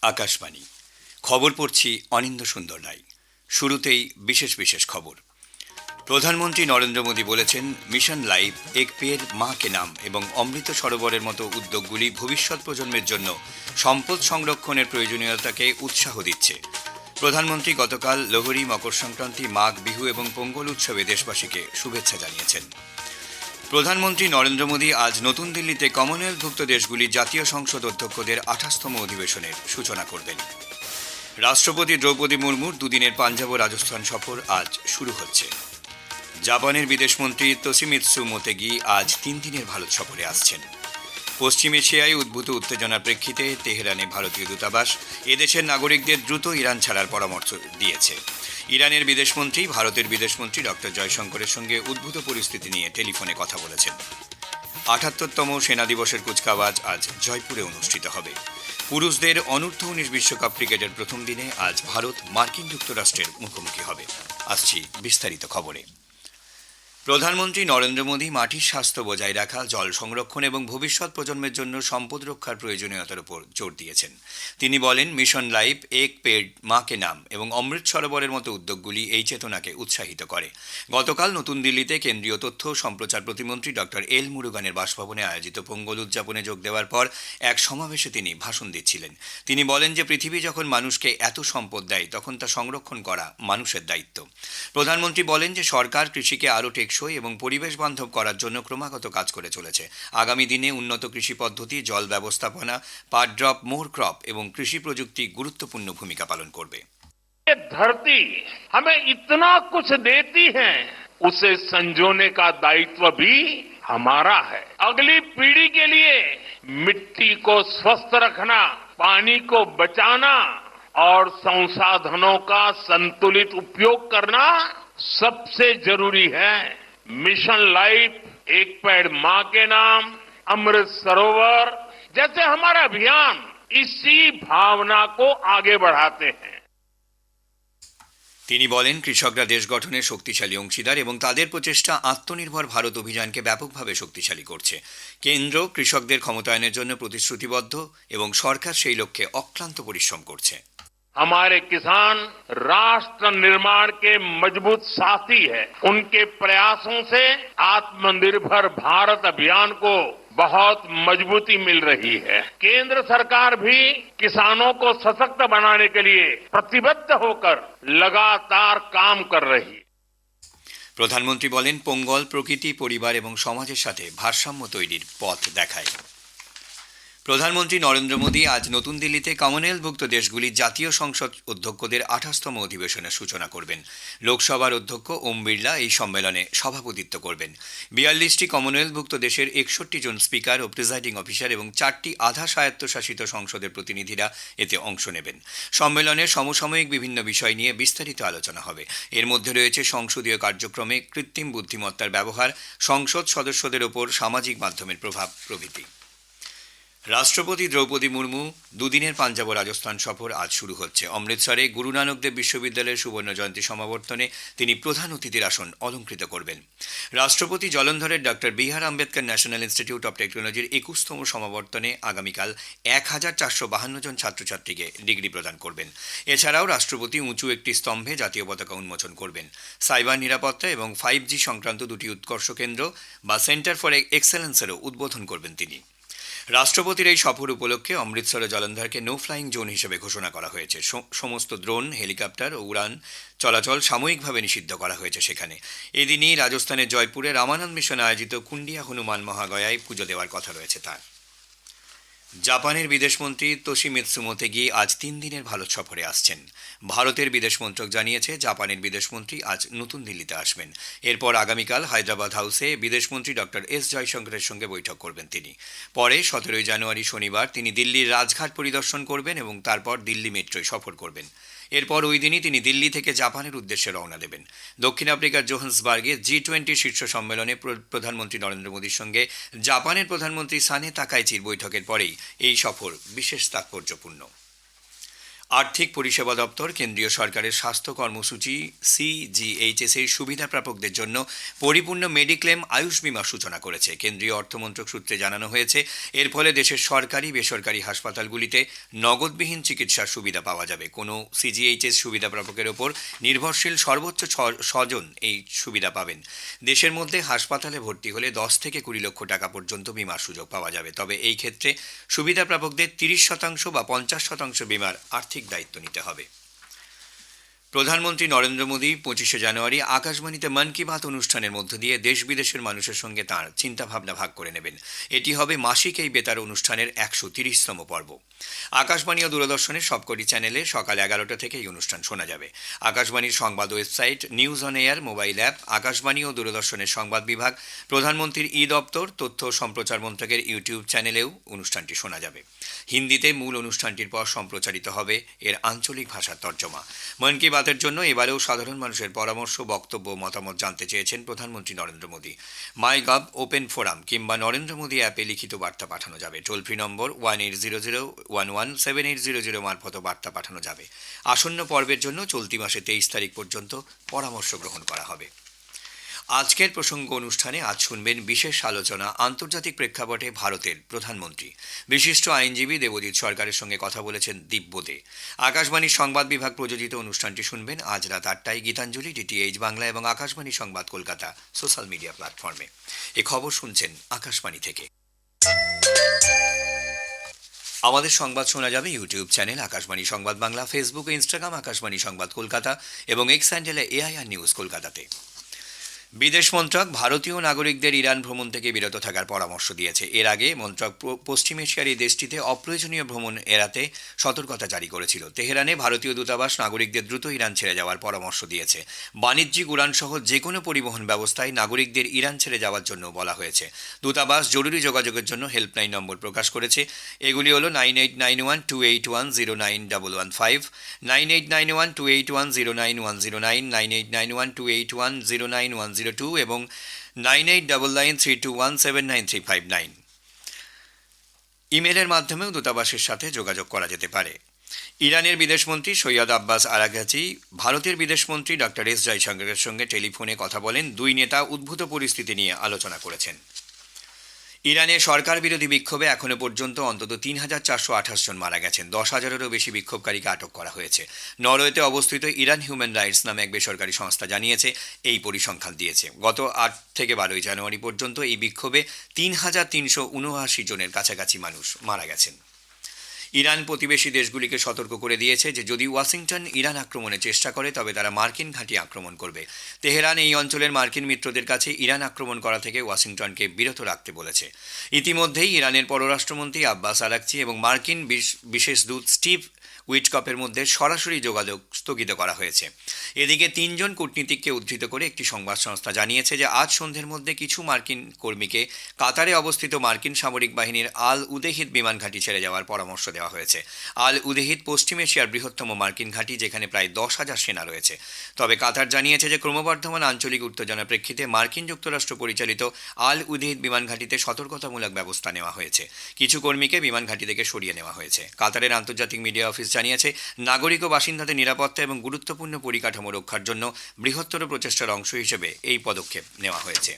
আকাশবাণী খবর পড়ছি অনিন্দ সুন্দর রায়। শুরুতেই বিশেষ বিশেষ খবর। প্রধানমন্ত্রী নরেন্দ্র মোদী বলেছেন, মিশন লাইফ, এক পের মা কে নাম এবং অমৃত সরোবরের মতো উদ্যোগগুলি ভবিষ্যৎ প্রজন্মের জন্য সম্পদ সংরক্ষণের প্রয়োজনীয়তাকে উৎসাহ দিচ্ছে। প্রধানমন্ত্রী গতকাল লোহড়ী, মকর সংক্রান্তি, মাঘ বিহু এবং পোঙ্গল উৎসবে দেশবাসীকে শুভেচ্ছা জানিয়েছেন। প্রধানমন্ত্রী নরেন্দ্র মোদী আজ নতুন দিল্লিতে কমনওয়েলথভুক্ত দেশগুলির জাতীয় সংসদ অধ্যক্ষদের 28তম অধিবেশনের সূচনা করবেন। রাষ্ট্রপতি দ্রৌপদী মুর্মুর দুদিনের পাঞ্জাব ও রাজস্থান সফর আজ শুরু হচ্ছে। জাপানের বিদেশমন্ত্রী তোশিমিৎসু মোতেগি আজ 3 দিনের ভারত সফরে আসছেন। পশ্চিম এশিয়ায় উদ্ভূত উত্তেজনার প্রেক্ষিতে তেহরানে ভারতীয় দূতাবাস এদেশের নাগরিকদের দ্রুত ইরান ছাড়ার পরামর্শ দিয়েছে। ইরানের বিদেশমন্ত্রী ভারতের বিদেশমন্ত্রী ডক্টর জয়শঙ্করের সঙ্গে উদ্ভূত পরিস্থিতি নিয়ে টেলিফোনে কথা বলেছেন। ৭৮তম সেনা দিবসের কুচকাওয়াজ আজ জয়পুরে অনুষ্ঠিত হবে। পুরুষদের অনূর্ধ্ব-19 বিশ্বকাপ ক্রিকেটের প্রথম দিনে আজ ভারত মার্কিন যুক্তরাষ্ট্রের মুখোমুখি হবে। আসছি বিস্তারিত খবরে। প্রধানমন্ত্রী নরেন্দ্র মোদী মাটির স্বাস্থ্য বজায় রাখা, জল সংরক্ষণ এবং ভবিষ্যৎ প্রজন্মের জন্য সম্পদ রক্ষার প্রয়োজনীয়তার উপর জোর দিয়েছেন। তিনি বলেন, মিশন লাইফ, এক পেড় মা কে নাম এবং অমৃত সরোবরের মতো উদ্যোগগুলি এই চেতনাকে উৎসাহিত করে। গতকাল নতুন দিল্লিতে কেন্দ্রীয় তথ্য ও সম্প্রচার প্রতিমন্ত্রী ডক্টর এল মুরুগানের বাসভবনে আয়োজিত পোঙ্গল উদযাপনে যোগ দেওয়ার পর এক সমাবেশে তিনি ভাষণ দিচ্ছিলেন। তিনি বলেন যে পৃথিবী যখন মানুষকে এত সম্পদ দেয় তখন তা সংরক্ষণ করা মানুষের দায়িত্ব। প্রধানমন্ত্রী বলেন যে সরকার কৃষিকে আরও টেকসই এবং পরিবেশ বান্ধব করার জন্য ক্রমাগত কাজ করে চলেছে। আগামী দিনে উন্নত কৃষি পদ্ধতি, জল ব্যবস্থাপনা, পার ড্রপ মোর ক্রপ এবং কৃষি প্রযুক্তি গুরুত্বপূর্ণ ভূমিকা পালন করবে। ये धरती हमें इतना कुछ देती है, उसे संजोने का दायित्व भी हमारा है। अगली पीढ़ी के लिए मिट्टी को स्वस्थ रखना, पानी को बचाना और संसाधनों का संतुलित उपयोग करना सबसे जरूरी है। मिशन लाइफ, एक पेड़ मां के नाम, अमृत सरोवर जैसे हमारा अभियान इसी भावना को आगे बढ़ाते हैं। তিনি বলেন, কৃষকরা দেশ গঠনের শক্তিশালী অংশীদার এবং তাদের প্রচেষ্টা আত্মনির্ভর ভারত অভিযানকে ব্যাপকভাবে শক্তিশালী করছে। কেন্দ্র কৃষকদের ক্ষমতায়নের জন্য প্রতিশ্রুতিবদ্ধ এবং সরকার সেই লক্ষ্যে অক্লান্ত পরিশ্রম করছে। हमारे किसान राष्ट्र निर्माण के मजबूत साथी है। उनके प्रयासों से आत्मनिर्भर भारत अभियान को बहुत मजबूती मिल रही है। केंद्र सरकार भी किसानों को सशक्त बनाने के लिए प्रतिबद्ध होकर लगातार काम कर रही है। প্রধানমন্ত্রী বলেন, পোঙ্গল প্রকৃতি, পরিবার এবং সমাজের সাথে ভারসাম্য তৈরির পথ দেখায়। প্রধানমন্ত্রী নরেন্দ্র মোদী আজ নতুন দিল্লিতে কমনওয়েলথভুক্ত দেশগুলির জাতীয় সংসদ অধ্যক্ষদের 28তম অধিবেশনের সূচনা করবেন। লোকসভার অধ্যক্ষ ওম বিড়লা এই সম্মেলনে সভাপতিত্ব করবেন। 42টি কমনওয়েলথভুক্ত দেশের 61 জন স্পিকার ও প্রিজাইডিং অফিসার এবং 4টি আধা স্বায়ত্তশাসিত সংসদের প্রতিনিধিরা এতে অংশ নেবেন। সম্মেলনে সমসাময়িক বিভিন্ন বিষয় নিয়ে বিস্তারিত আলোচনা হবে। এর মধ্যে রয়েছে সংসদীয় কার্যক্রমে কৃত্রিম বুদ্ধিমত্তার ব্যবহার, সংসদ সদস্যদের ওপর সামাজিক মাধ্যমের প্রভাব প্রভৃতি। রাষ্ট্রপতি দ্রৌপদী মুর্মু দুদিনের পাঞ্জাব ও রাজস্থান সফর আজ শুরু হচ্ছে। অমৃতসরে গুরু নানক দেব বিশ্ববিদ্যালয়ের সুবর্ণ জয়ন্তী সমাবর্তনে তিনি প্রধান অতিথির আসন অলঙ্কৃত করবেন। রাষ্ট্রপতি জলন্ধরের doctor B R Ambedkar national institute of টেকনোলজির 21তম সমাবর্তনে আগামীকাল 1452 জন ছাত্রছাত্রীকে ডিগ্রি প্রদান করবেন। এছাড়াও রাষ্ট্রপতি উঁচু একটি স্তম্ভে জাতীয় পতাকা উন্মোচন করবেন। সাইবার নিরাপত্তা এবং 5G সংক্রান্ত দুটি উৎকর্ষ কেন্দ্র বা সেন্টার ফর এক্সেলেন্সেরও উদ্বোধন করবেন তিনি। রাষ্ট্রপতির এই সফর উপলক্ষে অমৃতসর ও জলন্ধরকে নো ফ্লাইং জোন হিসেবে ঘোষণা করা হয়েছে। সমস্ত ড্রোন, হেলিকপ্টার ও উড়ান চলাচল সাময়িকভাবে নিষিদ্ধ করা হয়েছে সেখানে। এদিনই রাজস্থানের জয়পুরে রামানন্দ মিশন আয়োজিত কুন্ডিয়া হনুমান মহাগয়ায় পুজো দেওয়ার কথা রয়েছে তার। জাপানের বিদেশমন্ত্রী তোশিমিৎসু মোতেগি আজ 3 দিনের ভারত সফরে আসছেন। ভারতের বিদেশ মন্ত্রক জানিয়েছে, জাপানের বিদেশমন্ত্রী আজ নতুন দিল্লিতে আসবেন। এরপর আগামীকাল হায়দ্রাবাদ হাউসে বিদেশমন্ত্রী ডক্টর এস জয়শঙ্করের সঙ্গে বৈঠক করবেন তিনি। পরে 17 জানুয়ারি শনিবার তিনি দিল্লির রাজঘাট পরিদর্শন করবেন এবং তারপর দিল্লি মেট্রোয় সফর করবেন। এরপর ওই দিনই তিনি দিল্লি থেকে জাপানের উদ্দেশ্যে রওনা দেবেন। দক্ষিণ আফ্রিকার জোহান্সবার্গে G20 শীর্ষ সম্মেলনে প্রধানমন্ত্রী নরেন্দ্র মোদীর সঙ্গে জাপানের প্রধানমন্ত্রী সানে তাকাইচির বৈঠকের পরেই এই সফর বিশেষ তাৎপর্যপূর্ণ। আর্থিক পরিষেবা দপ্তর কেন্দ্রীয় সরকারের স্বাস্থ্য কর্মসূচি সিজিএইচএস এর সুবিধা প্রাপকদের জন্য পরিপূর্ণ মেডিক্লেম আয়ুষ বীমা সূচনা করেছে। কেন্দ্রীয় অর্থমন্ত্রক সূত্রে জানানো হয়েছে, এর ফলে দেশের সরকারি বেসরকারি হাসপাতালগুলিতে নগদবিহীন চিকিৎসার সুবিধা পাওয়া যাবে। কোনো সিজিএইচএস সুবিধা প্রাপকের ওপর নির্ভরশীল সর্বোচ্চ 6 জন এই সুবিধা পাবেন। দেশের মধ্যে হাসপাতালে ভর্তি হলে 10 থেকে 20 লক্ষ টাকা পর্যন্ত বীমার সুযোগ পাওয়া যাবে। তবে এই ক্ষেত্রে সুবিধা প্রাপকদের 30% বা 50% বীমার আর্থিক দায়িত্ব নিতে হবে। প্রধানমন্ত্রী নরেন্দ্র মোদী 25শে জানুয়ারি আকাশবাণীতে মন কি বাত অনুষ্ঠানের মধ্য দিয়ে দেশ বিদেশের মানুষের সঙ্গে তাঁর চিন্তাভাবনা ভাগ করে নেবেন। এটি হবে মাসিক এই বেতার অনুষ্ঠানের 130তম পর্ব। আকাশবাণী ও দূরদর্শনের সবকটি চ্যানেলে সকাল 11টা থেকে এই অনুষ্ঠান শোনা যাবে। আকাশবাণীর সংবাদ website, news on air mobile app, Akashvani ও দূরদর্শনের সংবাদ বিভাগ, প্রধানমন্ত্রীর দপ্তর, তথ্য ও সম্প্রচার মন্ত্রকের ইউটিউব চ্যানেলেও অনুষ্ঠানটি শোনা যাবে। হিন্দিতে মূল অনুষ্ঠানটির পর সম্প্রচারিত হবে এর আঞ্চলিক ভাষার তর্জমা। মন কি বাতের জন্য এবারেও সাধারণ মানুষের পরামর্শ, বক্তব্য, মতামত জানতে চেয়েছেন প্রধানমন্ত্রী নরেন্দ্র মোদী। মাই গভ ওপেন ফোরাম কিংবা নরেন্দ্র মোদী অ্যাপে লিখিত বার্তা পাঠানো যাবে। টোল ফ্রি নম্বর 1800117800 মারফত বার্তা পাঠানো যাবে। আসন্ন পর্বের জন্য চলতি মাসে 23 তারিখ পর্যন্ত পরামর্শ গ্রহণ করা হবে। আজকের প্রসঙ্গ অনুষ্ঠানে আজ শুনবেন বিশেষ আলোচনা, আন্তর্জাতিক প্রেক্ষাপটে ভারতের প্রধানমন্ত্রী। বিশিষ্ট আইনজীবী দেবজিৎ সরকারের সঙ্গে কথা বলেছেন দিব্য দে। আকাশবাণীর সংবাদ বিভাগ প্রযোজিত অনুষ্ঠানটি শুনবেন আজ রাত 8টায় গীতাঞ্জলি, ডিটিএইচ বাংলা এবং আকাশবাণী সংবাদ কলকাতা সোশ্যাল মিডিয়া প্ল্যাটফর্মে। এ খবর শুনছেন আকাশবাণী থেকে। আমাদের সংবাদ শোনা যাবে ইউটিউব চ্যানেল আকাশবাণী সংবাদ বাংলা, ফেসবুক ও ইনস্টাগ্রাম আকাশবাণী সংবাদ কলকাতা এবং এক্স হ্যান্ডেলে এআইআর নিউজ কলকাতাতে। বিদেশ মন্ত্রক ভারতীয় নাগরিকদের ইরান ভ্রমণ থেকে বিরত থাকার পরামর্শ দিয়েছে। এর আগে মন্ত্রক পশ্চিম এশিয়ার এই দেশটিতে অপ্রয়োজনীয় ভ্রমণ এড়াতে সতর্কতা জারি করেছিল। তেহরানে ভারতীয় দূতাবাস নাগরিকদের দ্রুত ইরান ছেড়ে যাওয়ার পরামর্শ দিয়েছে। বাণিজ্যিক উড়ান সহ যে কোনো পরিবহন ব্যবস্থায় নাগরিকদের ইরান ছেড়ে যাওয়ার জন্য বলা হয়েছে। দূতাবাস জরুরি যোগাযোগের জন্য হেল্পলাইন নম্বর প্রকাশ করেছে। এগুলি হল 989128109115, 989128109109, 989128109102 এবং 989932179359। ইমেলের মাধ্যমেও দূতাবাসের সাথে যোগাযোগ করা যেতে পারে। ইরানের বিদেশমন্ত্রী সৈয়দ আব্বাস আরাঘচি ভারতের বিদেশমন্ত্রী ডক্টর এস জয়শঙ্করের সঙ্গে টেলিফোনে কথা বলেন। দুই নেতা উদ্ভূত পরিস্থিতি নিয়ে আলোচনা করেছেন। ইরানে সরকার বিরোধী বিক্ষোভে এখনো পর্যন্ত অন্তত 3428 জন মারা গেছেন। 10,000-এরও বেশি বিক্ষোভকারীকে আটক করা হয়েছে। নরওয়েতে অবস্থিত ইরান হিউম্যান রাইটস নামে এক বেসরকারি সংস্থা জানিয়েছে, এই পরিসংখ্যান দিয়েছে। গত 8 থেকে 12 জানুয়ারি পর্যন্ত এই বিক্ষোভে 3379 জনের কাছাকাছি মানুষ মারা গেছেন। ইরান প্রতিবেশী দেশগুলিকে সতর্ক করে দিয়েছে যে যদি ওয়াশিংটন ইরান আক্রমণের চেষ্টা করে তবে তারা মার্কিন ঘাঁটি আক্রমণ করবে। তেহরান এই অঞ্চলের মার্কিন মিত্রদের কাছে ইরান আক্রমণ করা থেকে ওয়াশিংটনকে বিরত রাখতে বলেছে। ইতিমধ্যেই ইরানের পররাষ্ট্রমন্ত্রী আব্বাস আরাঘচি এবং মার্কিন বিশেষ দূত স্টিভ উইটকপের মধ্যে সরাসরি যোগাযোগ স্থগিত করা হয়েছে। এদিকে 3 জন কূটনীতিককে উদ্ধৃত করে একটি সংবাদ সংস্থা জানিয়েছে যে আজ সন্ধ্যের মধ্যে কিছু মার্কিন কর্মীকে কাতারে অবস্থিত মার্কিন সামরিক বাহিনীর আল উদেহিদ বিমান ঘাঁটি ছেড়ে যাওয়ার পরামর্শ দেওয়া হয়েছে। আল উদেহিদ পশ্চিম এশিয়ার বৃহত্তম মার্কিন ঘাঁটি, যেখানে প্রায় 10,000 সেনা রয়েছে। তবে কাতার জানিয়েছে যে ক্রমবর্ধমান আঞ্চলিক উত্তেজনার প্রেক্ষিতে মার্কিন যুক্তরাষ্ট্র পরিচালিত আল উদেহিদ বিমান ঘাঁটিতে সতর্কতামূলক ব্যবস্থা নেওয়া হয়েছে। কিছু কর্মীকে বিমান ঘাঁটি থেকে সরিয়ে নেওয়া হয়েছে। কাতারের আন্তর্জাতিক মিডিয়া অফিস জানিয়েছে নাগরিক ও বাসিন্দাদের নিরাপত্তা এবং গুরুত্বপূর্ণ পরিকাঠামো রক্ষার জন্য বৃহত্তর প্রচেষ্টার অংশ হিসেবে এই পদক্ষেপ নেওয়া হয়েছে।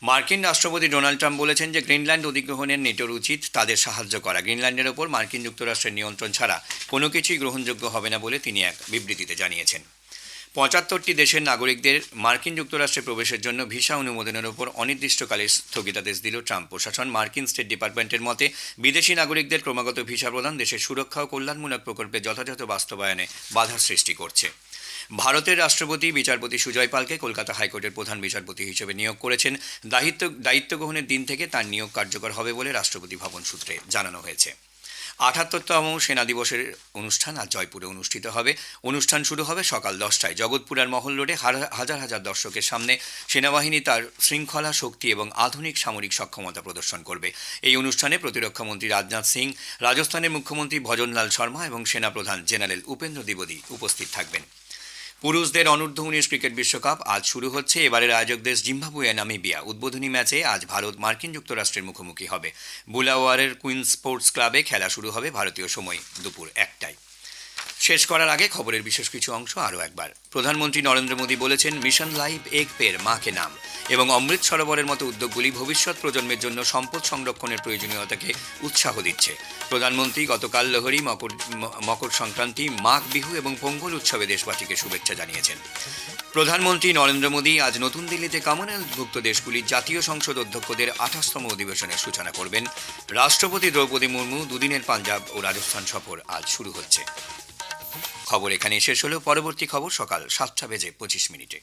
মার্কিন রাষ্ট্রপতি ডোনাল্ড ট্রাম্প বলেছেন যে গ্রিনল্যান্ড অধিগ্রহণের নেটোর উচিত তাদের সাহায্য করা। গ্রিনল্যান্ডের ওপর মার্কিন যুক্তরাষ্ট্রের নিয়ন্ত্রণ ছাড়া কোনো কিছুই গ্রহণযোগ্য হবে না বলে তিনি এক বিবৃতিতে জানিয়েছেন। 75টি দেশের নাগরিকদের মার্কিন যুক্তরাষ্ট্রে প্রবেশের জন্য ভিসা অনুমোদনের ওপর অনির্দিষ্টকালের স্থগিতাদেশ দিল ট্রাম্প প্রশাসন। মার্কিন স্টেট ডিপার্টমেন্টের মতে বিদেশি নাগরিকদের ক্রমাগত ভিসা প্রদান দেশের সুরক্ষা ও কল্যাণমূলক প্রকল্পের যথাযথ বাস্তবায়নে বাধা সৃষ্টি করছে। ভারতের রাষ্ট্রপতি বিচারপতি সুজয় পালকে কলকাতা হাইকোর্টের প্রধান বিচারপতি হিসেবে নিয়োগ করেছেন। দায়িত্ব গ্রহণের দিন থেকে তার নিয়োগ কার্যকর হবে বলে রাষ্ট্রপতি ভবন সূত্রে জানানো হয়েছে। ৭৮তম সেনা দিবসের অনুষ্ঠান আজ জয়পুরে অনুষ্ঠিত হবে। অনুষ্ঠান শুরু হবে সকাল 10টায়। জগৎপুরার মহল রোডে হাজার হাজার দর্শকের সামনে সেনাবাহিনী তার শৃঙ্খলা, শক্তি এবং আধুনিক সামরিক সক্ষমতা প্রদর্শন করবে। এই অনুষ্ঠানে প্রতিরক্ষামন্ত্রী রাজনাথ সিং, রাজস্থানের মুখ্যমন্ত্রী ভজনলাল শর্মা এবং সেনাপ্রধান জেনারেল উপেন্দ্র দ্বিবেদী উপস্থিত থাকবেন। পুরুষদের অনূর্ধ্ব-19 ক্রিকেট বিশ্বকাপ আজ শুরু হচ্ছে। এবারের আয়োজক দেশ জিম্বাবুয়ে নামিবিয়া। উদ্বোধনী ম্যাচে আজ ভারত মার্কিন যুক্তরাষ্ট্রের মুখোমুখি হবে। বুলাওয়ারের কুইন্স স্পোর্টস ক্লাবে খেলা শুরু হবে ভারতীয় সময় দুপুর 1টায়। শেষ করার আগে খবরের বিশেষ কিছু অংশ আরও একবার। প্রধানমন্ত্রী নরেন্দ্র মোদী বলেছেন, মিশন লাইফ এক পের মা কে নাম এবং অমৃত সরোবরের মতো উদ্যোগগুলি ভবিষ্যৎ প্রজন্মের জন্য সম্পদ সংরক্ষণের প্রয়োজনীয়তাকে উৎসাহ দিচ্ছে। প্রধানমন্ত্রী গতকাল লোহড়ী, মকর সংক্রান্তি, মাঘ বিহু এবং পোঙ্গল উৎসবে দেশবাসীকে শুভেচ্ছা জানিয়েছেন। প্রধানমন্ত্রী নরেন্দ্র মোদী আজ নতুন দিল্লিতে কমনওয়েলথভুক্ত দেশগুলির জাতীয় সংসদ অধ্যক্ষদের 28তম অধিবেশনের সূচনা করবেন। রাষ্ট্রপতি দ্রৌপদী মুর্মু দুদিনের পাঞ্জাব ও রাজস্থান সফর আজ শুরু হচ্ছে। খবর এখানে শেষ হলো। পরবর্তী খবর সকাল 7:25 মিনিটে।